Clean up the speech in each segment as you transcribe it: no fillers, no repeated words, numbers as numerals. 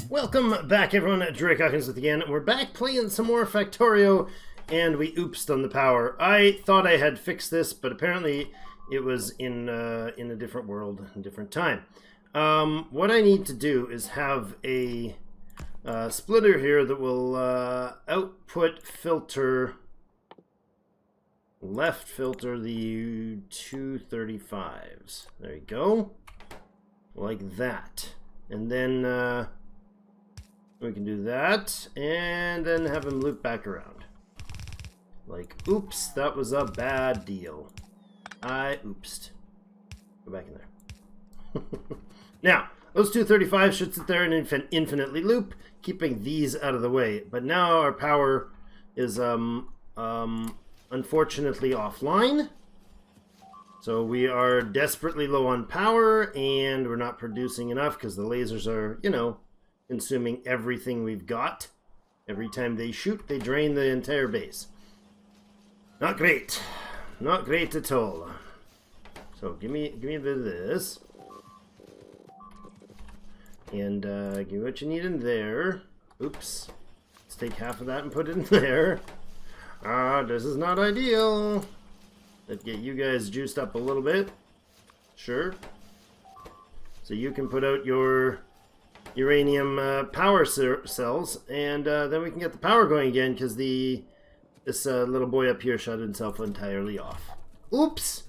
Welcome back, everyone. Drake Hawkins with again. We're back playing some more Factorio, and we oopsed on the power. I thought I had fixed this, but apparently it was in a different world, a different time. What I need to do is have a splitter here that will output filter, left filter the 235s. There you go, like that, and then. We can do that, and then have him loop back around. Like, oops, that was a bad deal. I oopsed. Go back in there. Now, those 235 should sit there and infinitely loop, keeping these out of the way. But now our power is, unfortunately offline. So we are desperately low on power, and we're not producing enough because the lasers are, you know, consuming everything we've got. Every time they shoot, they drain the entire base. Not great. Not great at all. So give me a bit of this. And give me what you need in there. Oops. Let's take half of that and put it in there. This is not ideal. Let's get you guys juiced up a little bit. Sure. So you can put out your uranium power cells, and then we can get the power going again, because this little boy up here shut himself entirely off. Oops.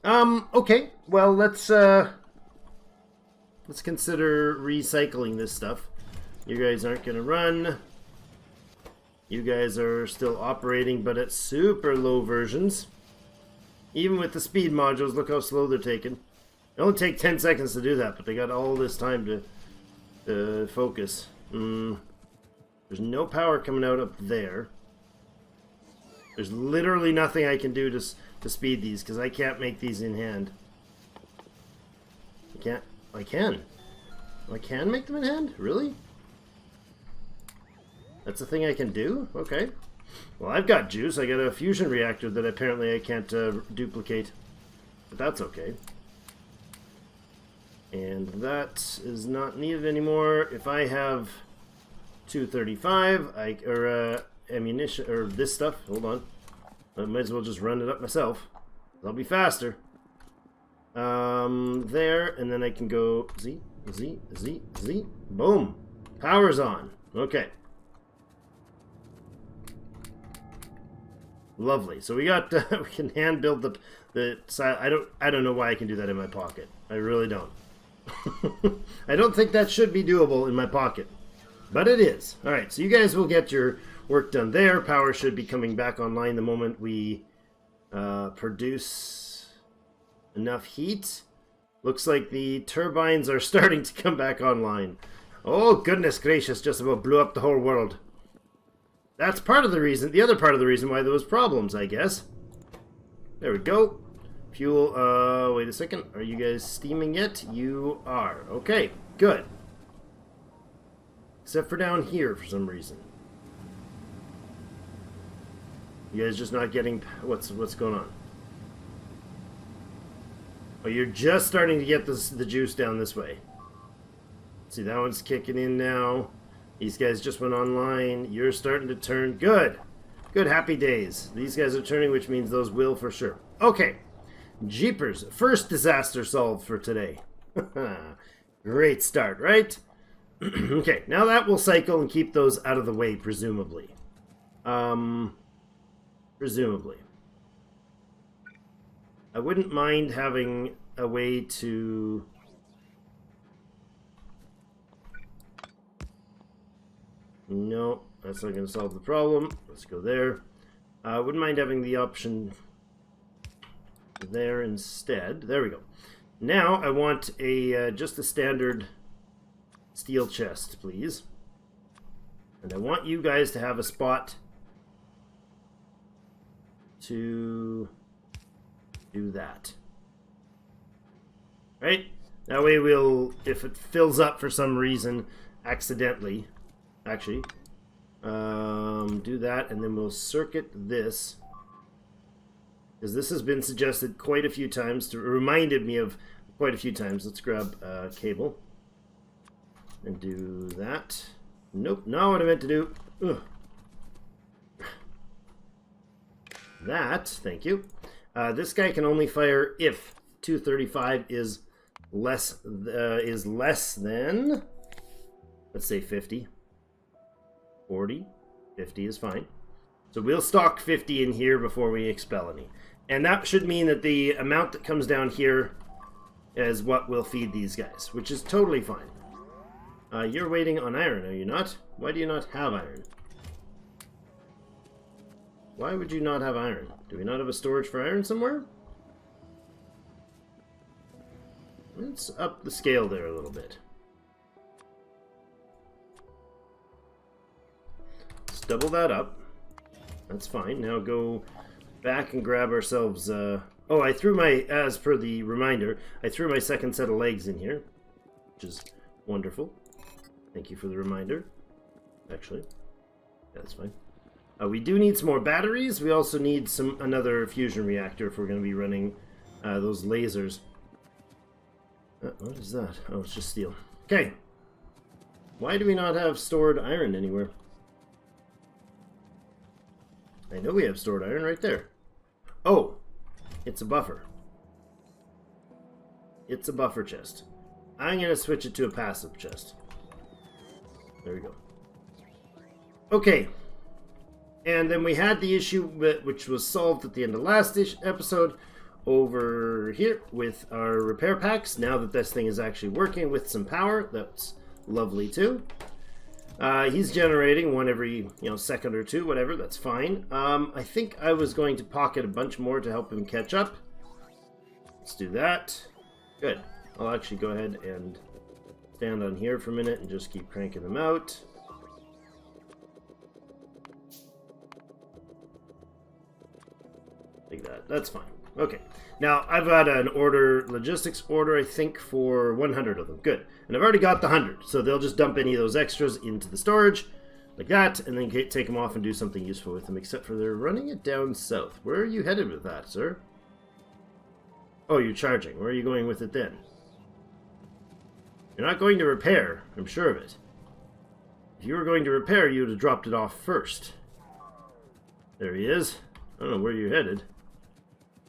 Okay. Well, let's consider recycling this stuff. You guys aren't gonna run. You guys are still operating, but at super low versions. Even with the speed modules, look how slow they're taking. It only take 10 seconds to do that, but they got all this time to focus. There's no power coming out up there. There's literally nothing I can do to speed these, because I can't make these in hand. I can make them in hand? Really? That's a thing I can do? Okay. Well, I've got juice. I got a fusion reactor that apparently I can't duplicate. But that's okay. And that is not needed anymore. If I have 235, or ammunition, or this stuff, hold on. I might as well just run it up myself. I'll be faster. There, and then I can go Z. Boom. Power's on. Okay. Lovely. So we got, we can hand build the side. I don't know why I can do that in my pocket. I really don't. I don't think that should be doable in my pocket, but it is. Alright, so you guys will get your work done there. Power should be coming back online the moment we produce enough heat. Looks like the turbines are starting to come back online. Oh, goodness gracious, just about blew up the whole world. That's part of the reason, the other part of the reason why there was problems, I guess. There we go. Fuel, wait a second. Are you guys steaming yet? You are. Okay, good. Except for down here for some reason. You guys just not getting... What's going on? Oh, you're just starting to get the juice down this way. See, that one's kicking in now. These guys just went online. You're starting to turn. Good. Good, happy days. These guys are turning, which means those will for sure. Okay. Jeepers, first disaster solved for today. Great start, right? Okay, now that will cycle and keep those out of the way, presumably. Presumably. I wouldn't mind having a way to... No, that's not going to solve the problem. Let's go there. I wouldn't mind having the option... there instead. There we go. Now I want a just a standard steel chest, please. And I want you guys to have a spot to do that. Right? That way we'll, if it fills up for some reason, accidentally, actually, do that, and then we'll circuit this. Because this has been suggested quite a few times, reminded me of quite a few times. Let's grab cable. and do that. Nope, not what I meant to do. Ugh. That, thank you. This guy can only fire if 235 is less than, let's say 50. 40. 50 is fine. So we'll stock 50 in here before we expel any. And that should mean that the amount that comes down here is what will feed these guys, which is totally fine. You're waiting on iron, are you not? Why do you not have iron? Why would you not have iron? Do we not have a storage for iron somewhere? Let's up the scale there a little bit. Let's double that up. That's fine. Now go back and grab ourselves... oh, I threw my... As per the reminder, I threw my second set of legs in here, which is wonderful. Thank you for the reminder. Actually, that's fine. We do need some more batteries. We also need another fusion reactor if we're going to be running those lasers. What is that? Oh, it's just steel. Okay. Why do we not have stored iron anywhere? I know we have stored iron right there. Oh, it's a buffer. It's a buffer chest. I'm going to switch it to a passive chest. There we go. Okay. And then we had the issue which was solved at the end of last episode over here with our repair packs. Now that this thing is actually working with some power, that's lovely too. He's generating one every second or two, whatever, that's fine. I think I was going to pocket a bunch more to help him catch up. Let's do that. Good. I'll actually go ahead and stand on here for a minute and just keep cranking them out. Like that. That's fine. Okay. Now, I've got an logistics order, I think, for 100 of them. Good. And I've already got the 100, so they'll just dump any of those extras into the storage, like that, and then take them off and do something useful with them, except for they're running it down south. Where are you headed with that, sir? Oh, you're charging. Where are you going with it then? You're not going to repair, I'm sure of it. If you were going to repair, you would have dropped it off first. There he is. I don't know where you're headed.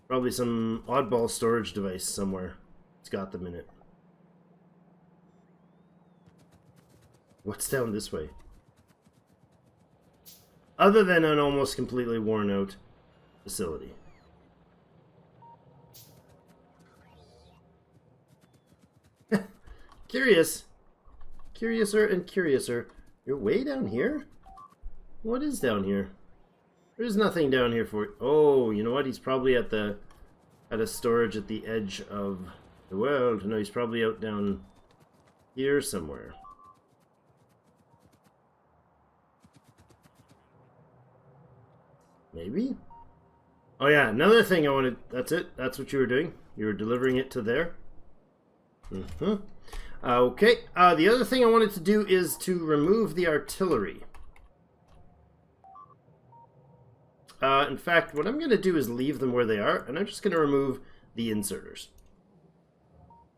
Probably some oddball storage device somewhere. It's got them in it. What's down this way? Other than an almost completely worn out facility. Curious. Curiouser and curiouser. You're way down here? What is down here? There's nothing down here for... Oh, you know what? He's probably at a storage at the edge of the world. No, he's probably out down here somewhere. Maybe? Oh yeah, another thing I wanted... That's it? That's what you were doing? You were delivering it to there? Mm-hmm. Okay, the other thing I wanted to do is to remove the artillery. In fact, what I'm going to do is leave them where they are, and I'm just going to remove the inserters.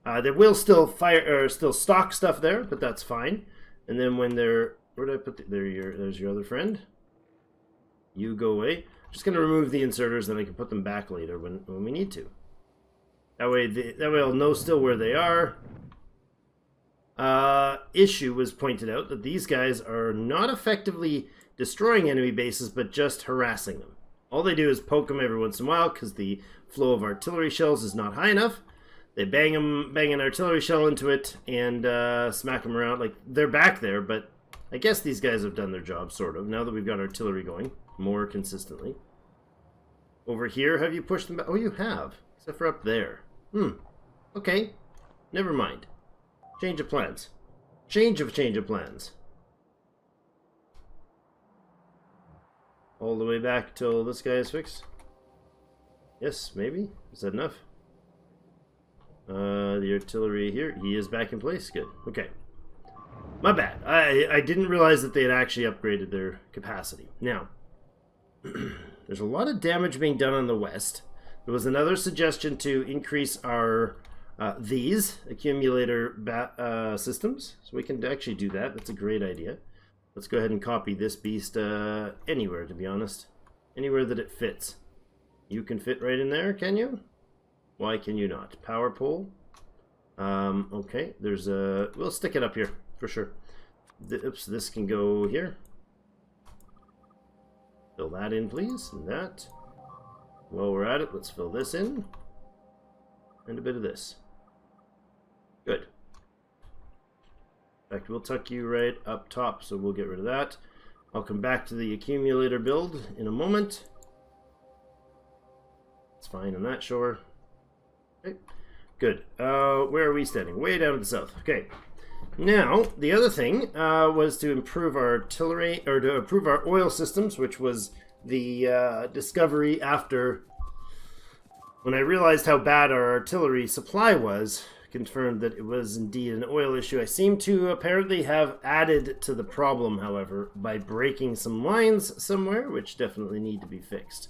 They will still fire, or still stock stuff there, but that's fine. And then when they're... Where did I put the... There's your other friend. You go away. I'm just going to remove the inserters, then I can put them back later when we need to. That way I'll know still where they are. Issue was pointed out that these guys are not effectively destroying enemy bases, but just harassing them. All they do is poke them every once in a while because the flow of artillery shells is not high enough. They bang an artillery shell into it and smack them around. Like, they're back there, but I guess these guys have done their job, sort of, now that we've got artillery going more consistently. Over here, have you pushed them back? Oh, you have, except for up there. Okay, never mind. Change of plans. Change of plans. All the way back till this guy is fixed? Yes, maybe? Is that enough? The artillery here, he is back in place. Good. Okay. My bad. I didn't realize that they had actually upgraded their capacity. Now, there's a lot of damage being done on the west. There was another suggestion to increase our these accumulator systems. So we can actually do that. That's a great idea. Let's go ahead and copy this beast anywhere, to be honest. Anywhere that it fits. You can fit right in there, can you? Why can you not? Power pole. Okay, there's a... We'll stick it up here, for sure. Oops, this can go here. Fill that in, please, and that. While we're at it, let's fill this in. And a bit of this. Good. In fact, we'll tuck you right up top, so we'll get rid of that. I'll come back to the accumulator build in a moment. It's fine on that shore. Okay, good. Where are we standing? Way down to the south. Okay. Now, the other thing was to improve our artillery, or to improve our oil systems, which was the discovery after, when I realized how bad our artillery supply was, confirmed that it was indeed an oil issue. I seem to apparently have added to the problem, however, by breaking some lines somewhere, which definitely need to be fixed.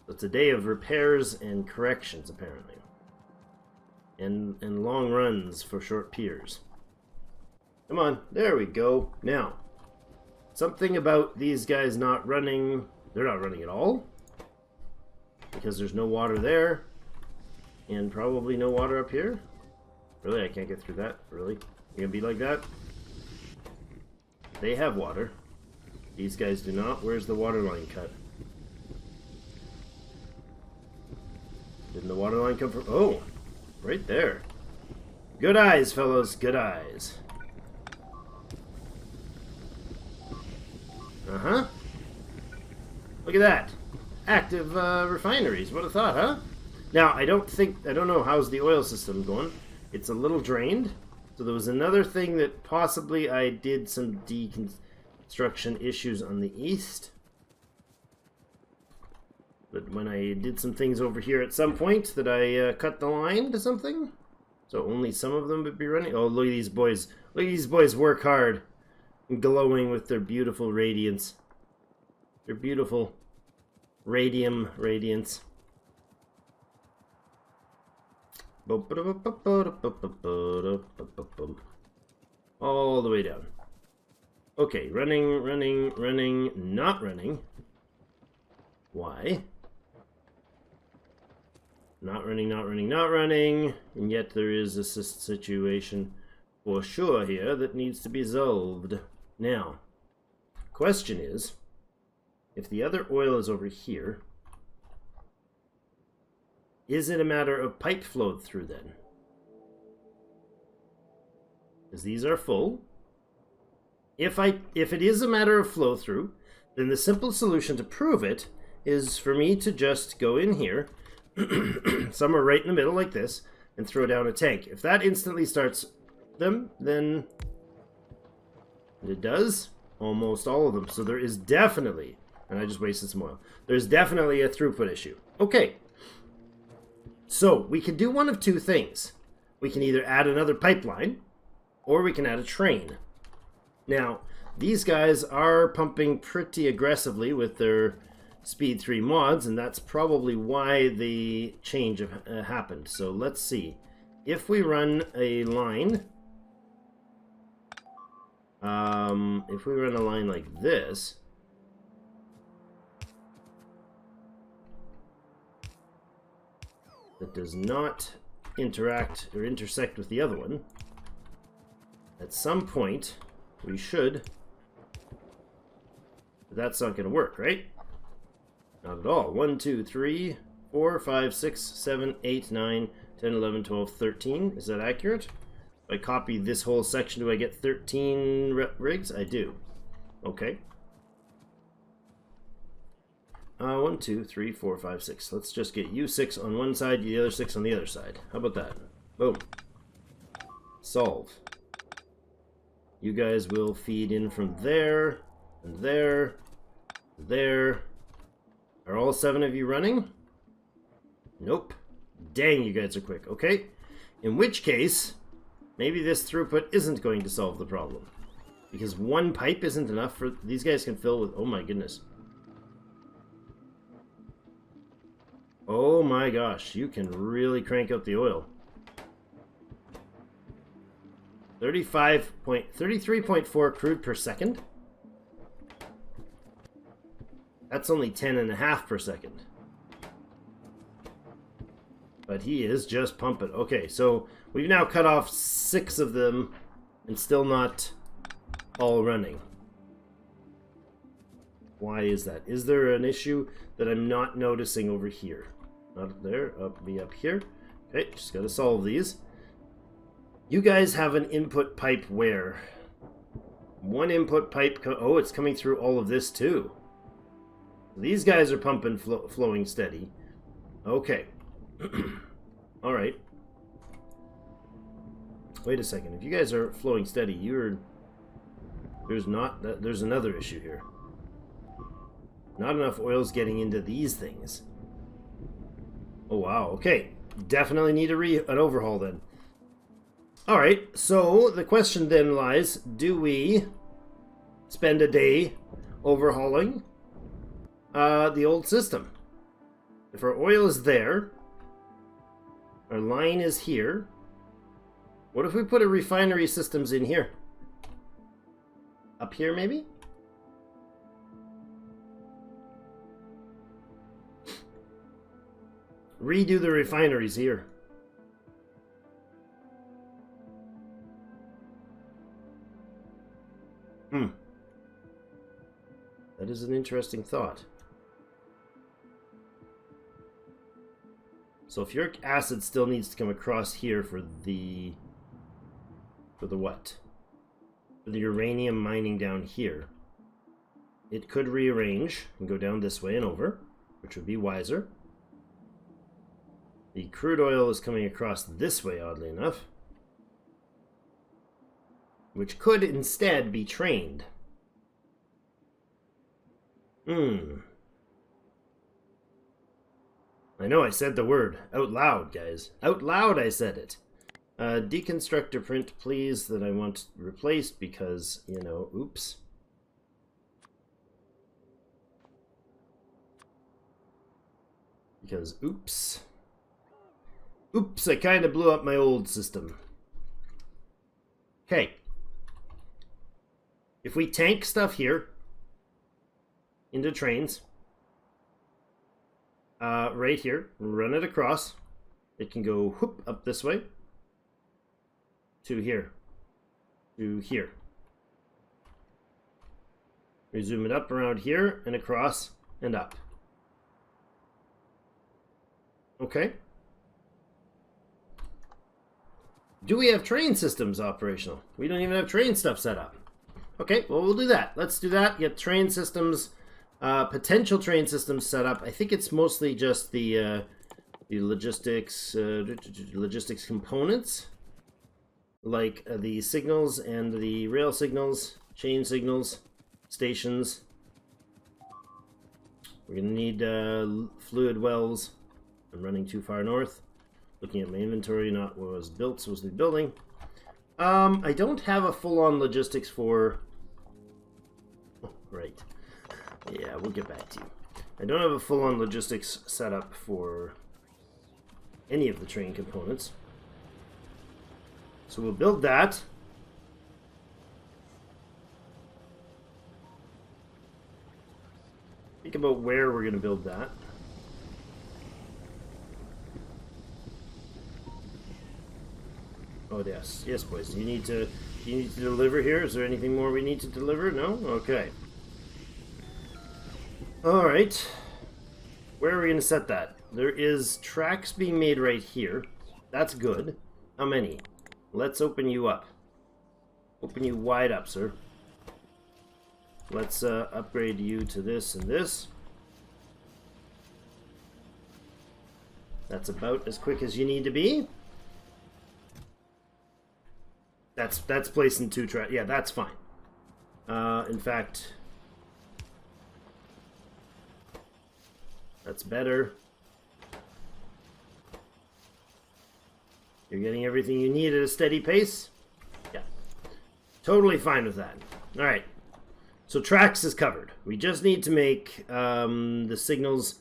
So it's a day of repairs and corrections, apparently. And long runs for short piers. Come on, there we go. Now, something about these guys not running. They're not running at all. Because there's no water there. And probably no water up here. Really? I can't get through that? Really? You gonna be like that? They have water. These guys do not. Where's the water line cut? Didn't the water line come from... Oh! Right there. Good eyes, fellows. Good eyes. Uh-huh. Look at that. Active refineries. What a thought, huh? Now, I don't know how's the oil system going. It's a little drained. So there was another thing that possibly I did some deconstruction issues on the east. But when I did some things over here at some point that I cut the line to something. So only some of them would be running. Oh, look at these boys. Look at these boys work hard. Glowing with their beautiful radiance. Their beautiful radium radiance. All the way down. Okay, running, not running. Why? Not running. And yet there is a situation for sure here that needs to be solved. Now, question is, if the other oil is over here, is it a matter of pipe flowed through then? Because these are full. If it is a matter of flow through, then the simple solution to prove it is for me to just go in here, somewhere right in the middle like this, and throw down a tank. If that instantly starts them, then it does almost all of them. So there is definitely, and I just wasted some oil, there's definitely a throughput issue. Okay. So, we can do one of two things. We can either add another pipeline, or we can add a train. Now, these guys are pumping pretty aggressively with their Speed 3 mods, and that's probably why the change happened. So, let's see. If we run a line... if we run a line like this... that does not interact or intersect with the other one, at some point we should, but that's not going to work, right? Not at all. 1, 2, 3, 4, 5, 6, 7, 8, 9, 10, 11, 12, 13. Is that accurate? If I copy this whole section, do I get 13 rigs? I do. Okay. 1, 2, 3, 4, 5, 6. Let's just get you 6 on one side, the other 6 on the other side. How about that? Boom. Solve. You guys will feed in from there, and there, there. Are all 7 of you running? Nope. Dang, you guys are quick. Okay. In which case, maybe this throughput isn't going to solve the problem. Because one pipe isn't enough for... These guys can fill with... Oh my goodness. Oh my gosh, you can really crank out the oil. 33.4 crude per second. That's only 10.5 per second. But he is just pumping. Okay, so we've now cut off 6 of them and still not all running. Why is that? Is there an issue that I'm not noticing over here? Not there, be up here. Okay, just gotta solve these. You guys have an input pipe where? One input pipe, oh, it's coming through all of this too. These guys are pumping, flowing steady. Okay. All right. Wait a second. If you guys are flowing steady, there's another issue here. Not enough oil's getting into these things. Oh wow. Okay. Definitely need an overhaul then. All right. So the question then lies: do we spend a day overhauling the old system? If our oil is there, our line is here. What if we put a refinery systems in here? Up here, maybe? Redo the refineries here. That is an interesting thought. Sulfuric acid still needs to come across here for the what? For the uranium mining down here. It could rearrange and go down this way and over, which would be wiser. The crude oil is coming across this way, oddly enough, which could instead be trained. I know I said the word out loud, guys. Out loud I said it. Deconstructor print, please, that I want replaced because, you know, oops. Because, oops. Oops, I kind of blew up my old system. Okay. If we tank stuff here into trains, right here, run it across, it can go whoop up this way to here, to here. We zoom it up around here and across and up. Okay. Do we have train systems operational? We don't even have train stuff set up. Okay, well, we'll do that. Let's do that. Get train systems, potential train systems set up. I think it's mostly just the logistics components, like the signals and the rail signals, chain signals, stations. We're gonna need fluid wells. I'm running too far north. Looking at my inventory, not what was built, supposed to be building. I don't have a full-on logistics for... Oh, right. Yeah, we'll get back to you. I don't have a full-on logistics set up for any of the train components. So we'll build that. Think about where we're going to build that. Oh yes, yes, boys. Do you need to deliver here? Is there anything more we need to deliver? No? Okay. All right. Where are we going to set that? There is tracks being made right here. That's good. How many? Let's open you up. Open you wide up, sir. Let's upgrade you to this and this. That's about as quick as you need to be. That's placing 2 tracks. Yeah, that's fine. In fact, that's better. You're getting everything you need at a steady pace. Yeah, totally fine with that. All right, so tracks is covered. We just need to make the signals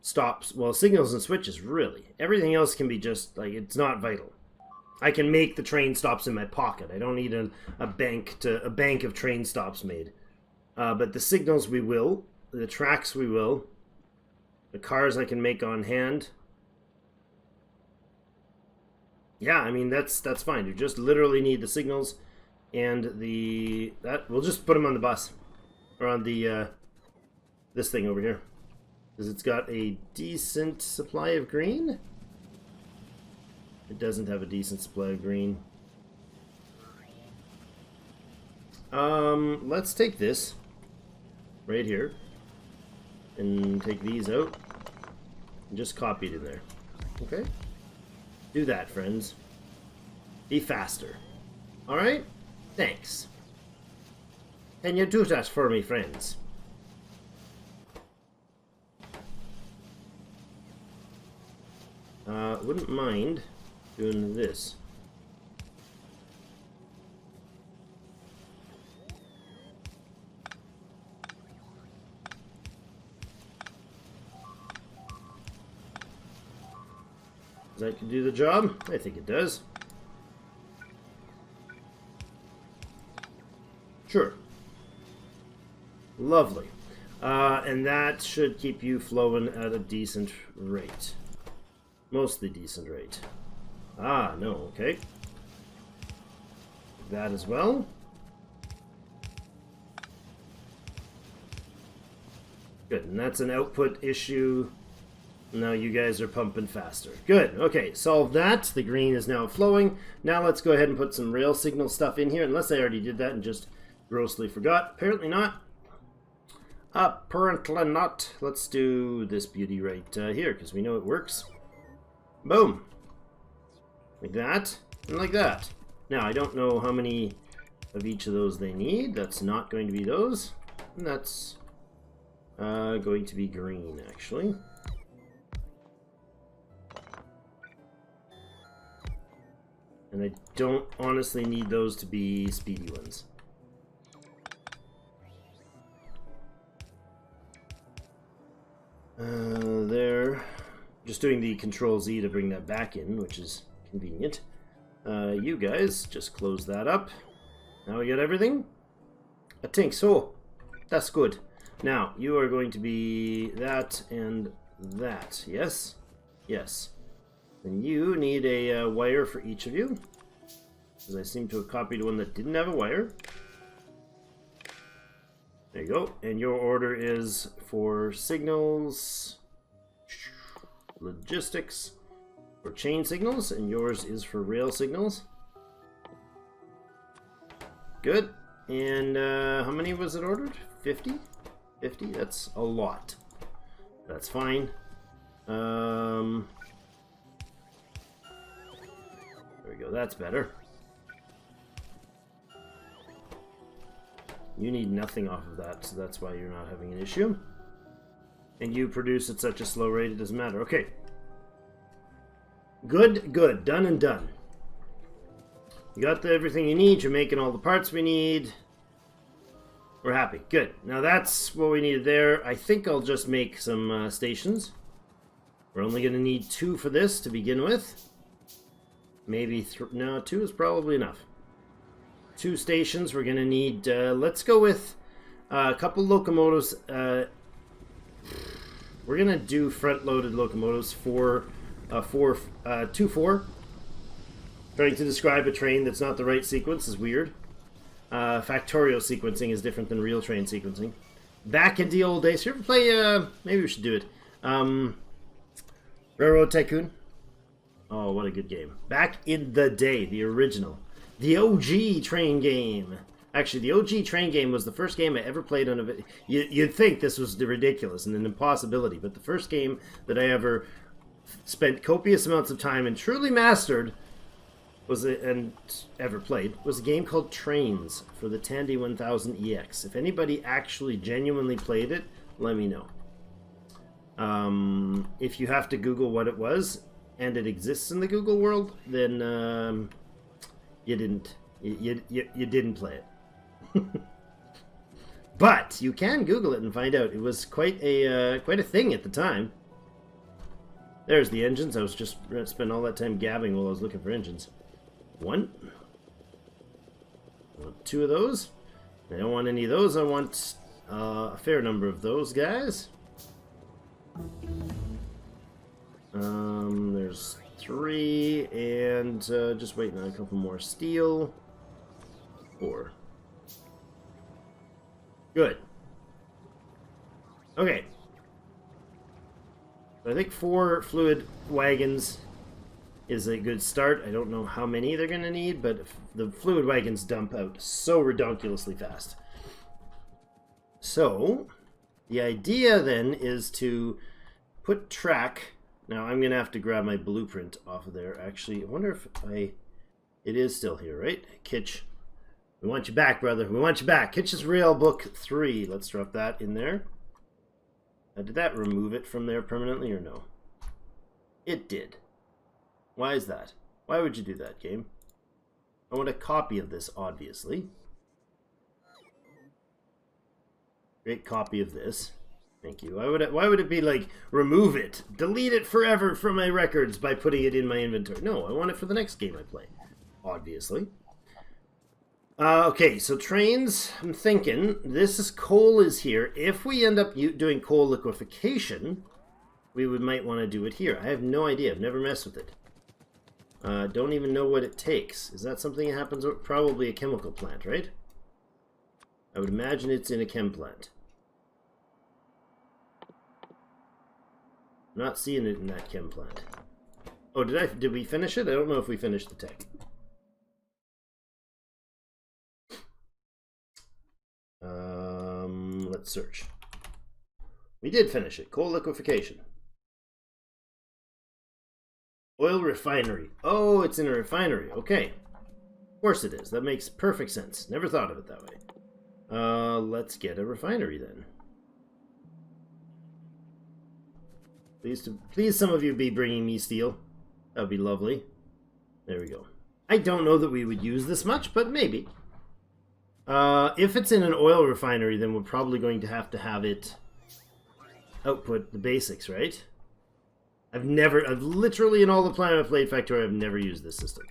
stops. Well, signals and switches, really. Everything else can be just like, it's not vital. I can make the train stops in my pocket. I don't need a bank of train stops made. But the signals we will. The tracks we will. The cars I can make on hand. Yeah, I mean that's fine. You just literally need the signals and we'll just put them on the bus or on the this thing over here because it's got a decent supply of green. It doesn't have a decent supply of green. Let's take this right here and take these out and just copy it in there. Okay? Do that, friends. Be faster. Alright? Thanks. Can you do that for me, friends? Wouldn't mind doing this. Does that do the job? I think it does. Sure. Lovely. And that should keep you flowing at a decent rate. Mostly decent rate. Ah, no, okay. That as well. Good, and that's an output issue. Now you guys are pumping faster. Good, okay, solve that. The green is now flowing. Now let's go ahead and put some rail signal stuff in here, unless I already did that and just grossly forgot. Apparently not. Apparently not. Let's do this beauty right here, because we know it works. Boom. Like that, and like that. Now, I don't know how many of each of those they need. That's not going to be those. And that's going to be green, actually. And I don't honestly need those to be speedy ones. There. Just doing the Control-Z to bring that back in, which is convenient. You guys, just close that up. Now we got everything? I think so. That's good. Now, you are going to be that and that. Yes? Yes. And you need a wire for each of you. Because I seem to have copied one that didn't have a wire. There you go. And your order is for signals, logistics, for chain signals, and yours is for rail signals. Good. And how many was it ordered? 50? 50? That's a lot. That's fine. There we go. That's better. You need nothing off of that, so that's why you're not having an issue. And you produce at such a slow rate, it doesn't matter. Okay. Good, good. Done and done. You got everything you need. You're making all the parts we need. We're happy. Good. Now that's what we needed there. I think I'll just make some stations. We're only going to need 2 for this to begin with. Maybe no, 2 is probably enough. 2 stations. We're going to need, let's go with a couple locomotives. We're going to do front-loaded locomotives for 2-4. Trying to describe a train that's not the right sequence is weird. Factorio sequencing is different than real train sequencing. Back in the old days, you ever play, maybe we should do it, Railroad Tycoon? Oh, what a good game. Back in the day, the original. The OG train game. Actually, the OG train game was the first game I ever played on a video. You'd think this was ridiculous and an impossibility, but the first game that I ever spent copious amounts of time and truly mastered and ever played was a game called Trains for the Tandy 1000EX. If anybody actually genuinely played it, let me know. If you have to Google what it was and it exists in the Google world, then you didn't play it. But you can Google it and find out. It was quite a thing at the time. There's the engines. I was just spending all that time gabbing while I was looking for engines. 1. I want 2 of those. I don't want any of those. I want a fair number of those guys. There's 3, and just waiting on a couple more steel. 4. Good. Okay. I think 4 fluid wagons is a good start. I don't know how many they're going to need, but the fluid wagons dump out so redonkulously fast. So, the idea then is to put track. Now, I'm going to have to grab my blueprint off of there. Actually, I wonder if it is still here, right? Kitsch. We want you back, brother. We want you back. Kitsch's Rail Book 3. Let's drop that in there. Did that remove it from there permanently or no? It did. Why is that? Why would you do that, game? I want a copy of this, obviously. Great copy of this. Thank you. Why would it be like, remove it, delete it forever from my records by putting it in my inventory? No, I want it for the next game I play, obviously. Okay, so trains, I'm thinking, coal is here. If we end up doing coal liquefaction, we might want to do it here. I have no idea. I've never messed with it. Don't even know what it takes. Is that something that happens? Probably a chemical plant, right? I would imagine it's in a chem plant. I'm not seeing it in that chem plant. Oh, did we finish it? I don't know if we finished the tech. Let's search. We did finish it. Coal liquefaction. Oil refinery. Oh, it's in a refinery. Okay. Of course it is. That makes perfect sense. Never thought of it that way. Let's get a refinery then. Please some of you be bringing me steel. That would be lovely. There we go. I don't know that we would use this much, but maybe. If it's in an oil refinery, then we're probably going to have it output the basics, right? I've literally in all the time I've played Factorio, I've never used this system.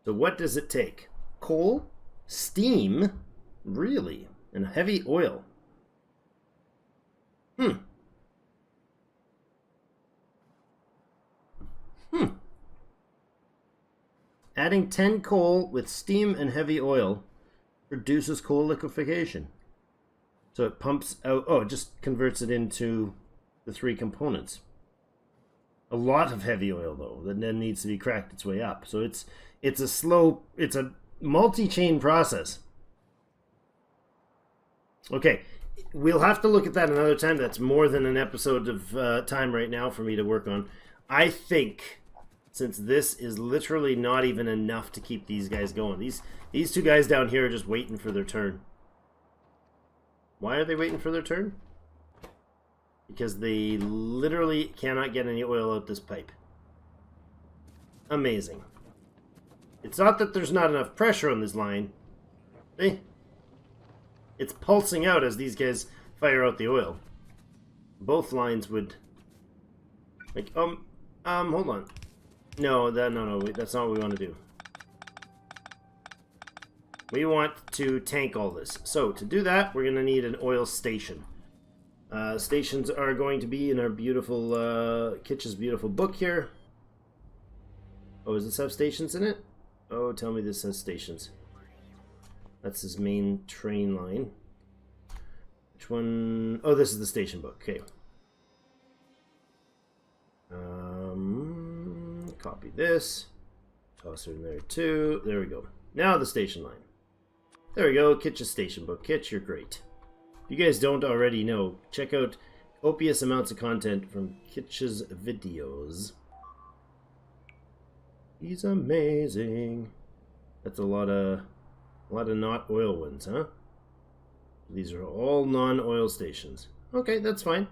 So what does it take? Coal, steam, really, and heavy oil. Adding 10 coal with steam and heavy oil reduces coal liquefaction. So it pumps out, it just converts it into the 3 components. A lot of heavy oil though, that then needs to be cracked its way up. So it's a multi-chain process. Okay, we'll have to look at that another time. That's more than an episode of time right now for me to work on. I think, since this is literally not even enough to keep these guys going. These 2 guys down here are just waiting for their turn. Why are they waiting for their turn? Because they literally cannot get any oil out this pipe. Amazing. It's not that there's not enough pressure on this line. See? It's pulsing out as these guys fire out the oil. Both lines would... like, hold on. No, that's not what we want to do. We want to tank all this. So, to do that, we're going to need an oil station. Stations are going to be in our beautiful, Kitsch's beautiful book here. Oh, does this have stations in it? Oh, tell me this has stations. That's his main train line. Which one? Oh, this is the station book. Okay. Copy this. Toss her in there too. There we go. Now the station line. There we go. Kitsch's station book. Kitsch, you're great. If you guys don't already know, check out copious amounts of content from Kitsch's videos. He's amazing. That's a lot of not oil ones, huh? These are all non-oil stations. Okay, that's fine.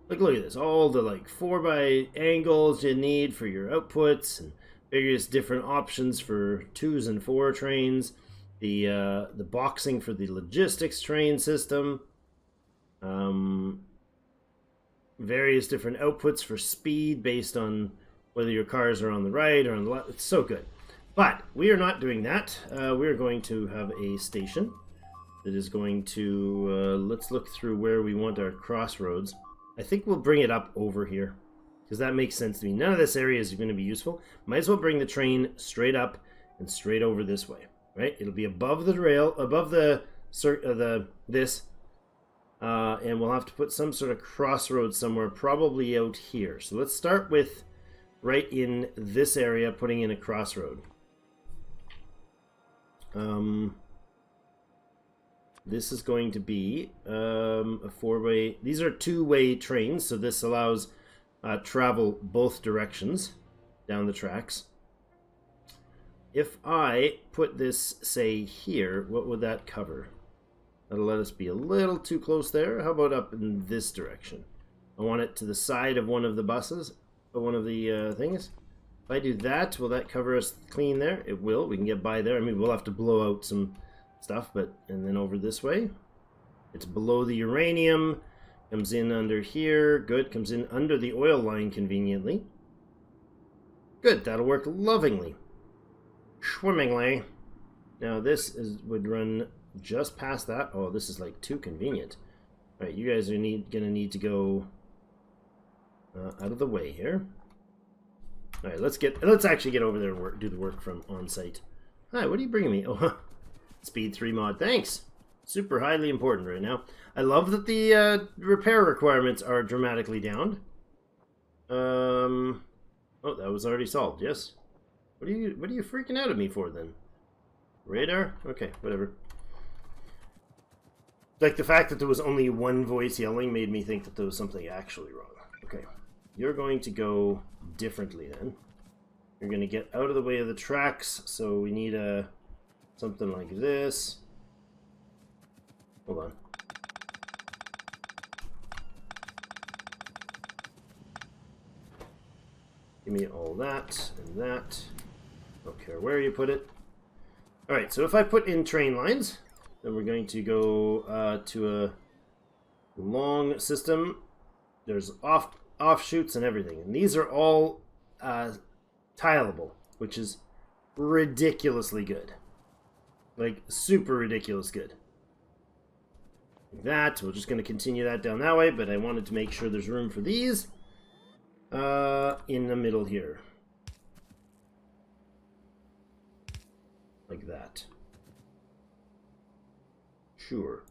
Like, look at this. All the, 4x angles you need for your outputs and various different options for 2s and 4 trains. The boxing for the logistics train system. Various different outputs for speed based on whether your cars are on the right or on the left. It's so good. But we are not doing that. We are going to have a station that is going to... let's look through where we want our crossroads. I think we'll bring it up over here, because that makes sense to me. None of this area is going to be useful. Might as well bring the train straight up and straight over this way, right? It'll be above the rail, above the this, and we'll have to put some sort of crossroads somewhere, probably out here. So let's start with right in this area, putting in a crossroad. This is going to be a four-way. These are two-way trains, so this allows travel both directions down the tracks. If I put this, say, here, what would that cover? That'll let us be a little too close there. How about up in this direction? I want it to the side of one of the buses, or one of the things. If I do that, will that cover us clean there? It will. We can get by there. I mean, we'll have to blow out some stuff, but... And then over this way. It's below the uranium. Comes in under here. Good. Comes in under the oil line conveniently. Good. That'll work lovingly. Swimmingly. Now this would run just past that. Oh, this is like too convenient. All right, you guys are gonna need to go out of the way here. All right, let's actually get over there and do the work from on site. Hi, what are you bringing me? Oh, Speed 3 mod. Thanks. Super highly important right now. I love that the repair requirements are dramatically down. Oh, that was already solved. Yes. What are you freaking out at me for then? Radar? Okay, whatever. Like the fact that there was only one voice yelling made me think that there was something actually wrong. Okay, you're going to go differently then. You're going to get out of the way of the tracks, so we need something like this. Hold on. Give me all that and that. Don't care where you put it. Alright, so if I put in train lines, then we're going to go to a long system. There's offshoots and everything. And these are all tileable, which is ridiculously good. Like, super ridiculous good. Like that. We're just going to continue that down that way, but I wanted to make sure there's room for these in the middle here. Like that. Sure.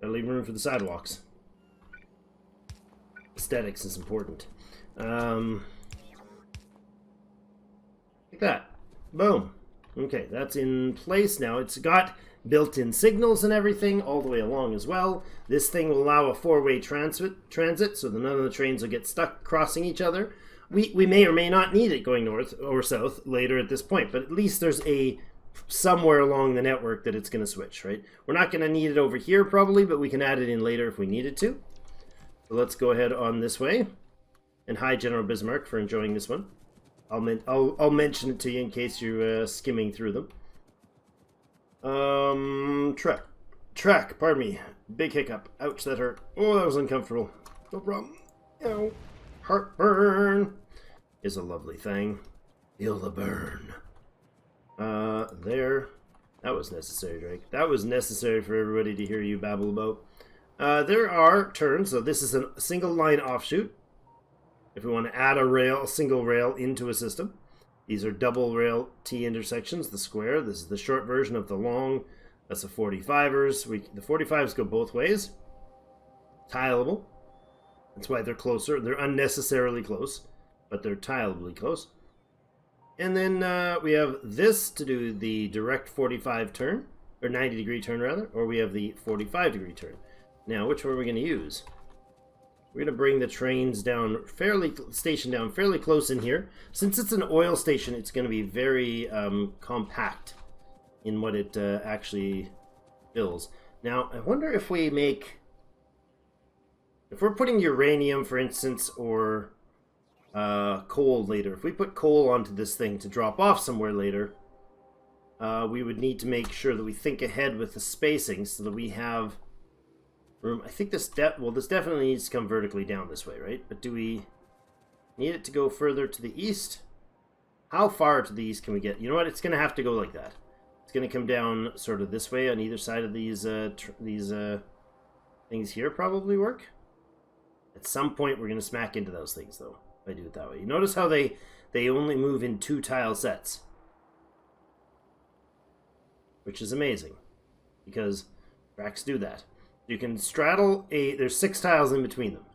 Gotta leave room for the sidewalks. Aesthetics is important. Like that. Boom. Okay, that's in place now. It's got built-in signals and everything all the way along as well. This thing will allow a four-way transit, so that none of the trains will get stuck crossing each other. We may or may not need it going north or south later at this point, but at least there's somewhere along the network that it's going to switch, right? We're not going to need it over here probably, but we can add it in later if we needed to. So let's go ahead on this way. And hi, General Bismarck, for enjoying this one. I'll mention it to you in case you're skimming through them. Track, pardon me. Big hiccup. Ouch, that hurt. Oh, that was uncomfortable. No problem. Ow. Heartburn is a lovely thing. Feel the burn. There. That was necessary, Drake. That was necessary for everybody to hear you babble about. There are turns, so this is a single line offshoot. If we want to add a single rail into a system. These are double rail T intersections, the square. This is the short version of the long. That's the 45ers. The 45s go both ways. Tileable. That's why they're closer. They're unnecessarily close, but they're tileably close. And then we have this to do the direct 45 turn, or 90 degree turn rather, or we have the 45 degree turn. Now, which one are we going to use? We're going to bring the trains down fairly close in here. Since it's an oil station, it's going to be very compact in what it actually fills. Now, I wonder if we make... If we're putting uranium, for instance, or coal later, if we put coal onto this thing to drop off somewhere later, we would need to make sure that we think ahead with the spacing so that we have room. I think this this definitely needs to come vertically down this way, right? But do we need it to go further to the east? How far to the east can we get? You know what? It's going to have to go like that. It's going to come down sort of this way on either side of these things here. Probably work. At some point, we're going to smack into those things, though. If I do it that way. You notice how they only move in 2 tile sets, which is amazing because tracks do that. You can straddle there's 6 tiles in between them.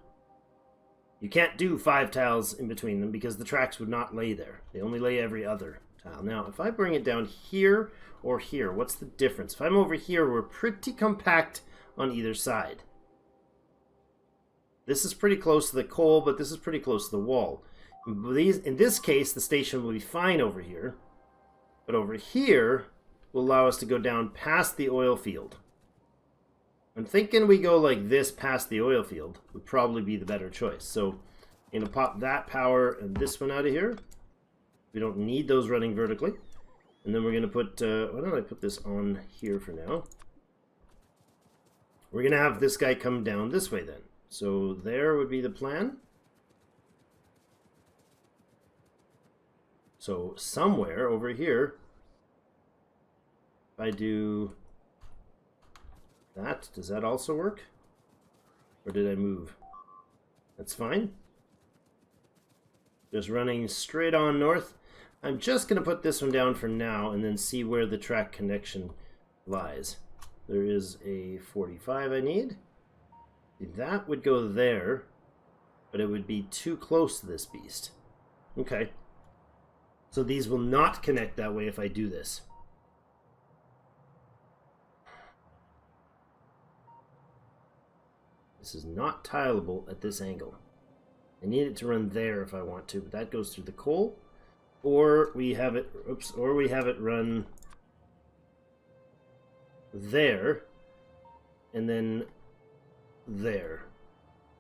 You can't do 5 tiles in between them because the tracks would not lay there. They only lay every other tile. Now, if I bring it down here or here, what's the difference? If I'm over here, we're pretty compact on either side. This is pretty close to the coal, but this is pretty close to the wall. In this case, the station will be fine over here. But over here will allow us to go down past the oil field. I'm thinking we go like this past the oil field would probably be the better choice. So I'm going to pop that power and this one out of here. We don't need those running vertically. And then we're going to put, why don't I put this on here for now? We're going to have this guy come down this way then. So there would be the plan. So somewhere over here, if I do that, does that also work? Or did I move? That's fine. Just running straight on north. I'm just going to put this one down for now and then see where the track connection lies. There is a 45 I need. That would go there, but it would be too close to this beast. Okay. So these will not connect that way if I do this. This is not tileable at this angle. I need it to run there if I want to, but that goes through the coal. Or we have it, or we have it run there, and then there,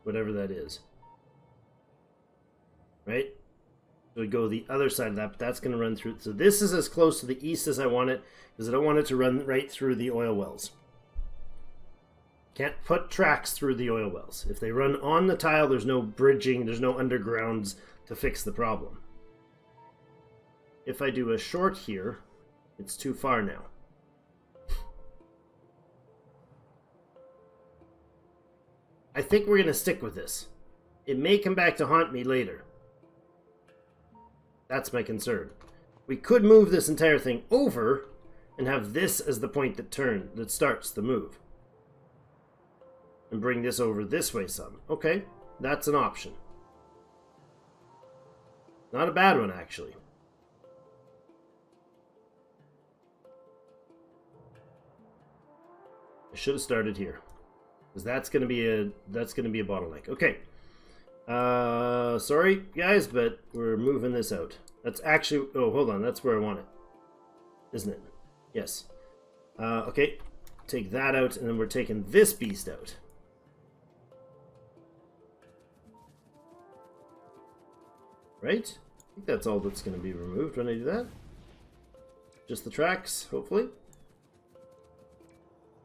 whatever that is. Right? So we go the other side of that, but that's going to run through. So this is as close to the east as I want it, because I don't want it to run right through the oil wells. Can't put tracks through the oil wells. If they run on the tile, there's no bridging, there's no undergrounds to fix the problem. If I do a short here, it's too far now. I think we're going to stick with this. It may come back to haunt me later. That's my concern. We could move this entire thing over and have this as the point that starts the move. And bring this over this way some. Okay, that's an option. Not a bad one, actually. I should have started here, because that's gonna be a bottleneck. Okay. Sorry guys, but we're moving this out. That's actually, oh, hold on, that's where I want it, isn't it? Yes. Okay, take that out, and then we're taking this beast out. Right? I think that's all that's going to be removed when I do that. Just the tracks, hopefully.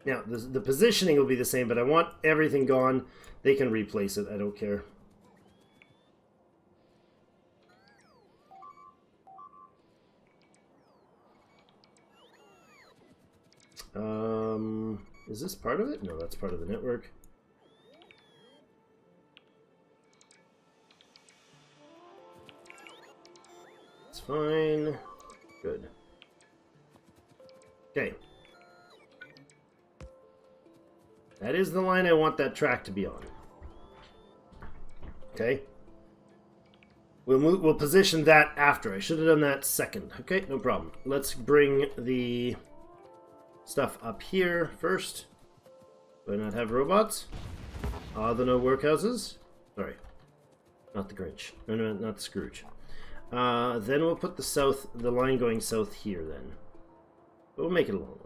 Now, the positioning will be the same, but I want everything gone. They can replace it, I don't care. Is this part of it? No, that's part of the network. It's fine. Good. Okay. That is the line I want that track to be on. Okay. We'll position that after. I should have done that second. Okay, no problem. Let's bring the stuff up here first. Do I not have robots? Are there no workhouses? Sorry. Not the Grinch. No, not the Scrooge. Then we'll put the line going south here then. But we'll make it a long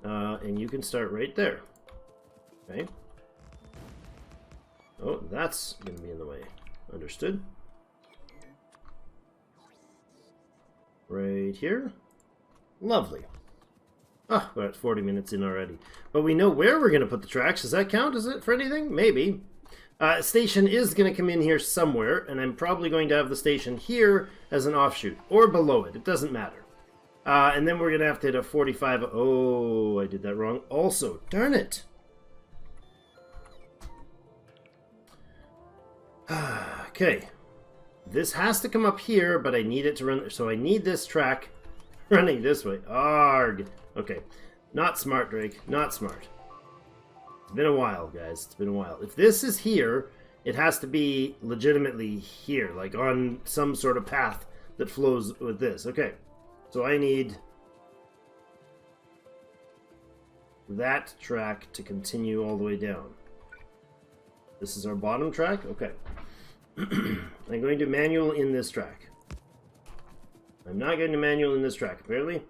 one. And you can start right there. Okay. Oh, that's going to be in the way. Understood. Right here. Lovely. Oh, we're at 40 minutes in already. But we know where we're going to put the tracks. Does that count? Is it for anything? Maybe. Station is going to come in here somewhere, and I'm probably going to have the station here as an offshoot, or below it. It doesn't matter. And then we're going to have to hit a 45. Oh, I did that wrong. Also, darn it. Okay. This has to come up here, but I need it to run. So I need this track running this way. Arg. Okay. Not smart, Drake. Not smart. It's been a while, guys. It's been a while. If this is here, it has to be legitimately here, like on some sort of path that flows with this. Okay. So I need that track to continue all the way down. This is our bottom track? Okay. I'm going to manual in this track. I'm not going to manual in this track, apparently.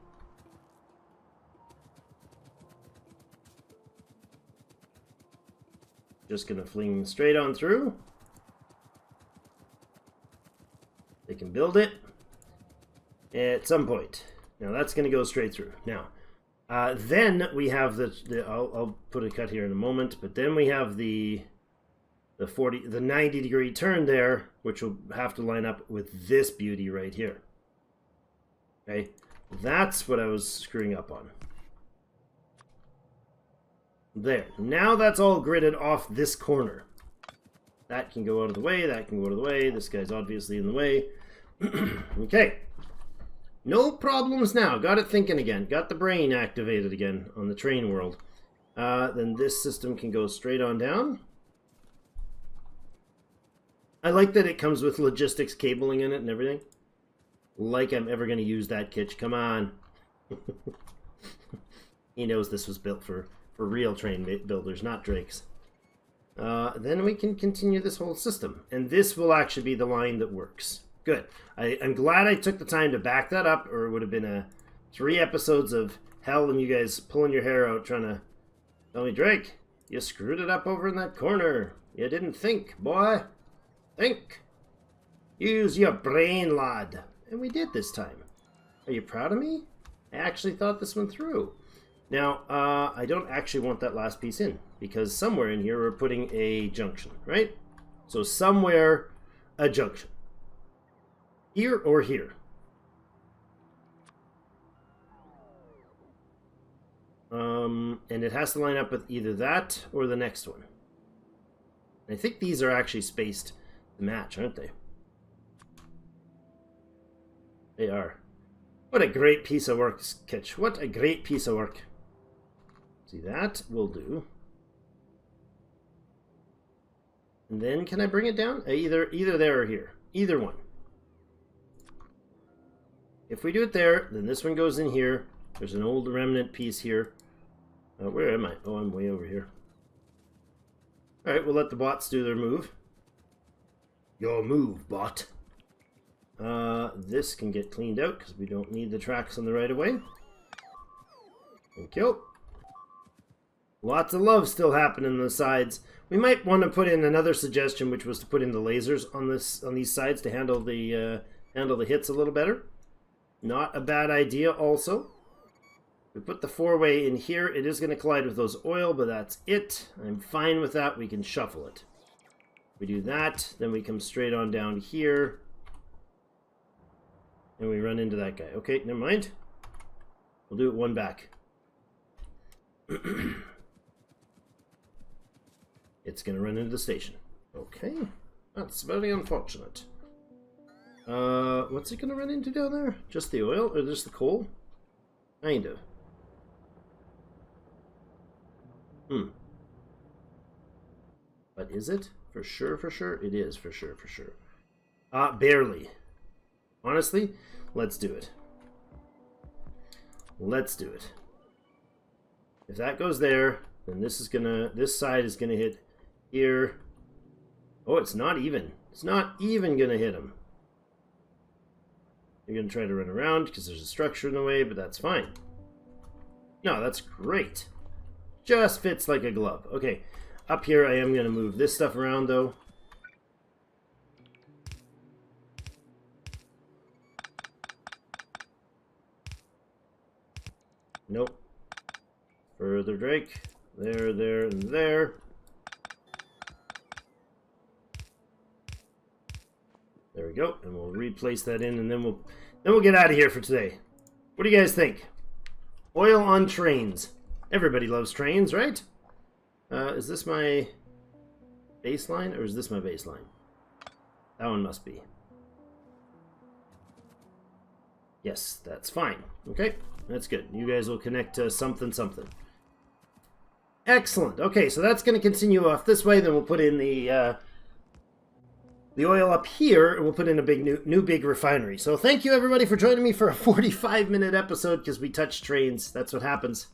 Just going to fling straight on through. They can build it at some point. Now that's going to go straight through. Now, then we have I'll put a cut here in a moment, but then we have the 90-degree turn there, which will have to line up with this beauty right here. Okay, that's what I was screwing up on. There. Now that's all gridded off this corner. That can go out of the way, that can go out of the way. This guy's obviously in the way. Okay. No problems now. Got it thinking again. Got the brain activated again on the train world. Then this system can go straight on down. I like that it comes with logistics cabling in it and everything. Like I'm ever going to use that kitsch. Come on. He knows this was built for real train builders, not Drakes. Then we can continue this whole system. And this will actually be the line that works. Good. I'm glad I took the time to back that up, or it would have been 3 episodes of hell and you guys pulling your hair out trying to tell me, Drake, you screwed it up over in that corner. You didn't think, boy. Think. Use your brain, lad. And we did this time. Are you proud of me? I actually thought this one through. Now, I don't actually want that last piece in, because somewhere in here we're putting a junction, right? So somewhere, a junction. Here or here. And it has to line up with either that or the next one. I think these are actually spaced to match, aren't they? They are. What a great piece of work, Kitch. What a great piece of work. See, that will do. And then can I bring it down? Either there or here. Either one. If we do it there, then this one goes in here. There's an old remnant piece here. Where am I? Oh, I'm way over here. Alright, we'll let the bots do their move. Your move, bot. This can get cleaned out because we don't need the tracks on the right of way. Thank you. Lots of love still happening on the sides. We might want to put in another suggestion, which was to put in the lasers on these sides to handle the hits a little better. Not a bad idea also. We put the 4-way in here. It is going to collide with those oil, but that's it. I'm fine with that. We can shuffle it. We do that, then we come straight on down here. And we run into that guy. Okay, never mind. We'll do it one back. It's going to run into the station. Okay, that's very unfortunate. What's it going to run into down there? Just the oil or just the coal? Kind of. But is it? For sure, for sure? It is, for sure, for sure. Barely. Honestly, let's do it. Let's do it. If that goes there, then this side is gonna hit here. Oh, it's not even. It's not even gonna hit him. You're gonna try to run around because there's a structure in the way, but that's fine. No, that's great. Just fits like a glove. Okay, up here I am gonna move this stuff around though. Nope. Further Drake. There, there, and there. There we go. And we'll replace that in, and then we'll get out of here for today. What do you guys think? Oil on trains. Everybody loves trains, right? Is this my baseline, or is this my baseline? That one must be. Yes, that's fine. Okay, that's good. You guys will connect to something, something. Excellent. Okay, so that's going to continue off this way. Then we'll put in the oil up here, and we'll put in a big new big refinery. So thank you, everybody, for joining me for a 45-minute episode, because we touched trains. That's what happens.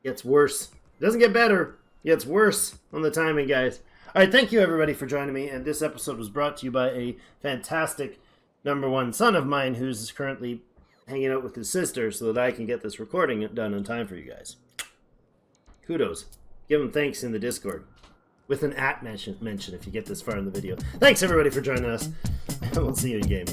It gets worse. It doesn't get better. It gets worse on the timing, guys. All right, thank you, everybody, for joining me. And this episode was brought to you by a fantastic #1 son of mine who's currently hanging out with his sister so that I can get this recording done on time for you guys. Kudos. Give him thanks in the Discord. With an @ mention if you get this far in the video. Thanks, everybody, for joining us. We'll see you in game.